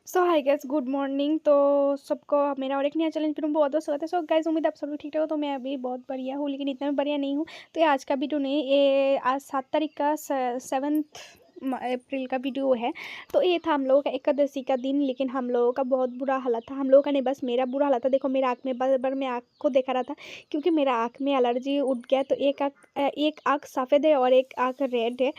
सो hi guys, good morning. तो सबको मेरा और एक नया चैलेंज पर बहुत बहुत स्वागत है। सो गाइस, उम्मीद है आप सब लोग ठीक ठाक हो। तो मैं अभी बहुत बढ़िया हूँ, लेकिन इतना भी बढ़िया नहीं हूँ। तो ये आज का वीडियो नहीं, ये आज 7 तारीख का 7 अप्रैल का वीडियो है। तो ये था हम लोगों का एकादशी का दिन, लेकिन हम लोगों का बहुत बुरा हालत था। हम लोगों का नहीं, बस मेरा बुरा हालत था। देखो, मेरा आँख में बार बार मैं आँख को देखा रहा था, क्योंकि मेरा आँख में एलर्जी उठ गया। तो एक आँख सफ़ेद है और एक आँख रेड है।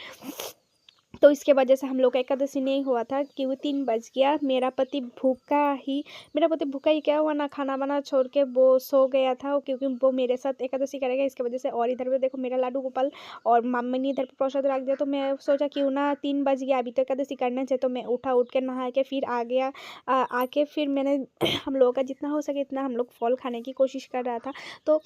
तो इसके वजह से हम लोग का एकादशी नहीं हुआ था, क्योंकि 3 बज गया। मेरा पति भूखा ही क्या हुआ ना, खाना बना छोड़ के वो सो गया था, क्योंकि वो मेरे साथ एकादशी करेगा इसके वजह से। और इधर पे देखो, मेरा लाडू गोपाल और मम्मी ने इधर पे प्रसाद रख दिया। तो मैं सोचा क्यों ना, 3 बज गया, अभी तो एकादशी करना चाहिए। तो मैं उठ के नहा के फिर आ गया। आके फिर मैंने हम लोगों का जितना हो सके इतना हम लोग फल खाने की कोशिश कर रहा था। तो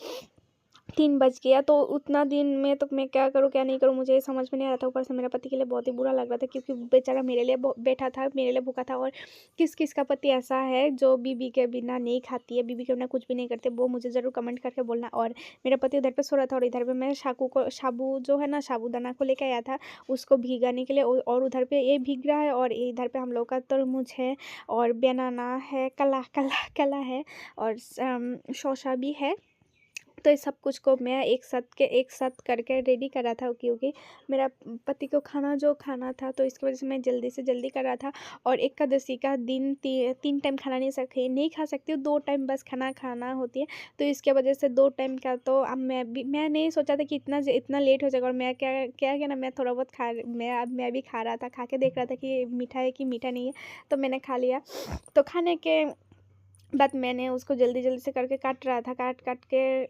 3 बज गया। तो उतना दिन में तो मैं क्या करूँ क्या नहीं करूँ, मुझे समझ में नहीं आ रहा था। ऊपर से मेरा पति के लिए बहुत ही बुरा लग रहा था, क्योंकि बेचारा मेरे लिए बैठा था, मेरे लिए भूखा था। और किस किस का पति ऐसा है जो बीबी के बिना नहीं खाती है, बीबी के बिना कुछ भी नहीं करते, वो मुझे ज़रूर कमेंट करके बोलना। और मेरा पति उधर पे सो रहा था, और इधर पे मैं साबू जो है ना, साबूदाना को लेकर आया था उसको भिगाने के लिए। और उधर पे ये भीग रहा है, और इधर पे हम लोग का तरबूज है और बनाना है, कला कला कला है, और शौसा भी है। तो इस सब कुछ को मैं एक साथ करके रेडी कर रहा था, क्योंकि मेरा पति को खाना था। तो इसकी वजह से मैं जल्दी से जल्दी कर रहा था। और एकादशी का दिन 3 टाइम खाना नहीं खा सकती हूँ, 2 टाइम बस खाना होती है। तो इसके वजह से 2 टाइम का, तो अब मैं नहीं सोचा था कि इतना लेट हो जाएगा। और मैं क्या क्या क्या ना, मैं थोड़ा बहुत मैं भी खा रहा था, खा के देख रहा था कि मीठा है कि मीठा नहीं है। तो मैंने खा लिया। तो खाने के बाद मैंने उसको जल्दी जल्दी से करके काट रहा था, काट के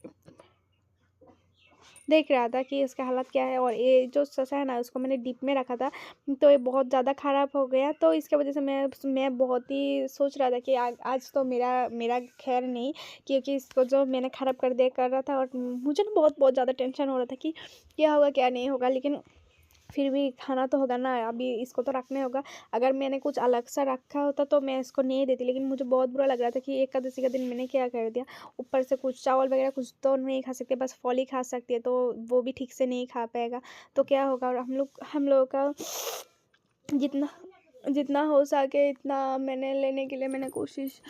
देख रहा था कि इसका हालत क्या है। और ये जो शसा है ना, उसको मैंने डीप में रखा था, तो ये बहुत ज़्यादा ख़राब हो गया। तो इसके वजह से मैं बहुत ही सोच रहा था कि आज तो मेरा खैर नहीं, क्योंकि इसको जो मैंने ख़राब कर रहा था। और मुझे ना बहुत बहुत ज़्यादा टेंशन हो रहा था कि क्या होगा क्या नहीं होगा, लेकिन फिर भी खाना तो होगा ना, अभी इसको तो रखने होगा। अगर मैंने कुछ अलग सा रखा होता तो मैं इसको नहीं देती, लेकिन मुझे बहुत बुरा लग रहा था कि एकादशी का दिन मैंने क्या कर दिया। ऊपर से कुछ चावल वगैरह कुछ तो नहीं खा सकते, बस फल ही खा सकती है, तो वो भी ठीक से नहीं खा पाएगा। तो क्या होगा। और हम लोग का जितना जितना हो सके इतना मैंने लेने के लिए मैंने कोशिश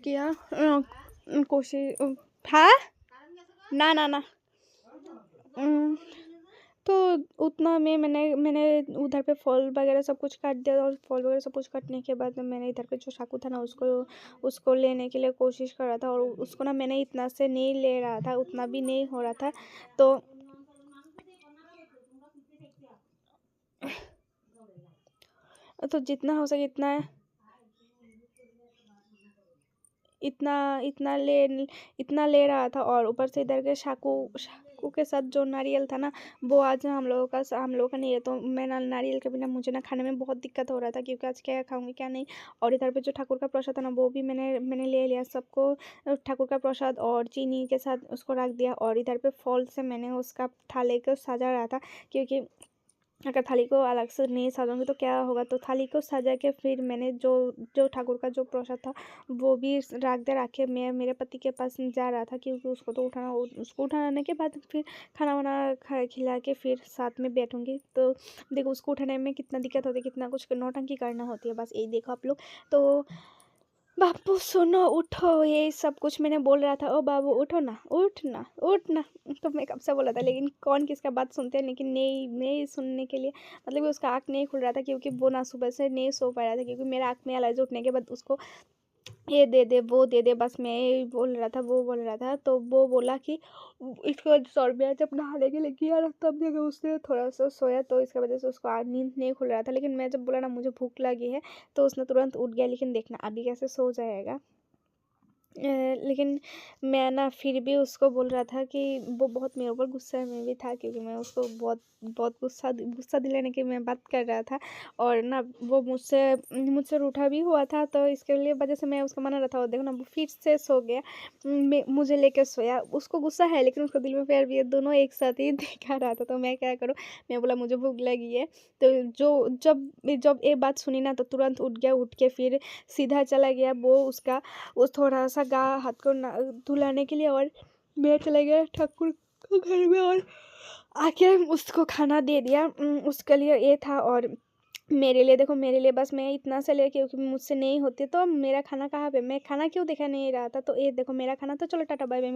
किया। कोशिश हाँ, ना ना ना। तो उतना में मैंने उधर पे फल वगैरह सब कुछ काट दिया। और फल वगैरह सब कुछ काटने के बाद में मैंने इधर पे जो चाकू था ना, उसको लेने के लिए कोशिश कर रहा था। और उसको ना मैंने इतना से नहीं ले रहा था, उतना भी नहीं हो रहा था। तो जितना हो सके इतना इतना ले रहा था। और ऊपर से इधर के चाकू के साथ जो नारियल था ना, वो आज हम लोगों का नहीं है। तो मैं ना नारियल के बिना मुझे ना खाने में बहुत दिक्कत हो रहा था, क्योंकि आज क्या खाऊंगी क्या नहीं। और इधर पे जो ठाकुर का प्रसाद था ना, वो भी मैंने ले लिया सबको, ठाकुर का प्रसाद और चीनी के साथ उसको रख दिया। और इधर पे फल से मैंने उसका थाली को सजा रहा था, क्योंकि अगर थाली को अलग से नहीं सजाऊंगी तो क्या होगा। तो थाली को सजा के फिर मैंने जो जो ठाकुर का जो प्रसाद था वो भी रख के मैं मेरे पति के पास जा रहा था, क्योंकि उसको उठाने के बाद फिर खाना वाना खिला के फिर साथ में बैठूंगी। तो देखो, उसको उठाने में कितना दिक्कत होती है, कितना कुछ नौटंकी करना होती है, बस यही देखो आप लोग। तो बाबू सुनो, उठो, ये सब कुछ मैंने बोल रहा था, ओ बाबू उठो ना, उठना उठना। तो मैं कब से बोला था, लेकिन कौन किसका बात सुनते हैं। लेकिन नहीं सुनने के लिए, मतलब कि उसका आँख नहीं खुल रहा था, क्योंकि वो ना सुबह से नहीं सो पा रहा था, क्योंकि मेरा आँख में एलर्जी उठने के बाद उसको ये दे दे वो दे दे, बस मैं यही बोल रहा था। तो वो बोला कि इसको 100 रुपया जब नहाने के लिए किया ना, तब जगह उसने थोड़ा सा सोया, तो इसकी वजह से उसको आज नींद नहीं खुल रहा था। लेकिन मैं जब बोला ना मुझे भूख लगी है, तो उसने तुरंत उठ गया। लेकिन देखना अभी कैसे सो जाएगा। लेकिन मैं ना फिर भी उसको बोल रहा था कि वो बहुत मेरे ऊपर गुस्से में भी था, क्योंकि मैं उसको बहुत बहुत गुस्सा दिलाने की मैं बात कर रहा था। और ना वो मुझसे रूठा भी हुआ था, तो इसके लिए वजह से मैं उसको मना रहा था। और देखो ना, वो फिर से सो गया, मुझे लेकर सोया। उसको गुस्सा है, लेकिन उसको दिल में प्यार भी है, दोनों एक साथ ही दिखा रहा था। तो मैं क्या करूँ, मैं बोला मुझे भूख लगी है। तो जब जब ये बात सुनी ना, तो तुरंत उठ गया, उठ के फिर सीधा चला गया वो थोड़ा सा हाथ को धुलाने के लिए। और मैं चला गया ठाकुर के घर में, और आके उसको खाना दे दिया। उसके लिए ये था। और मेरे लिए देखो, मेरे लिए बस मैं इतना सा ले, क्योंकि मुझसे नहीं होती तो मेरा खाना कहाँ पे, मैं खाना क्यों दिखा नहीं रहा था, तो ये देखो मेरा खाना, तो चलो टाटा बाय बाय।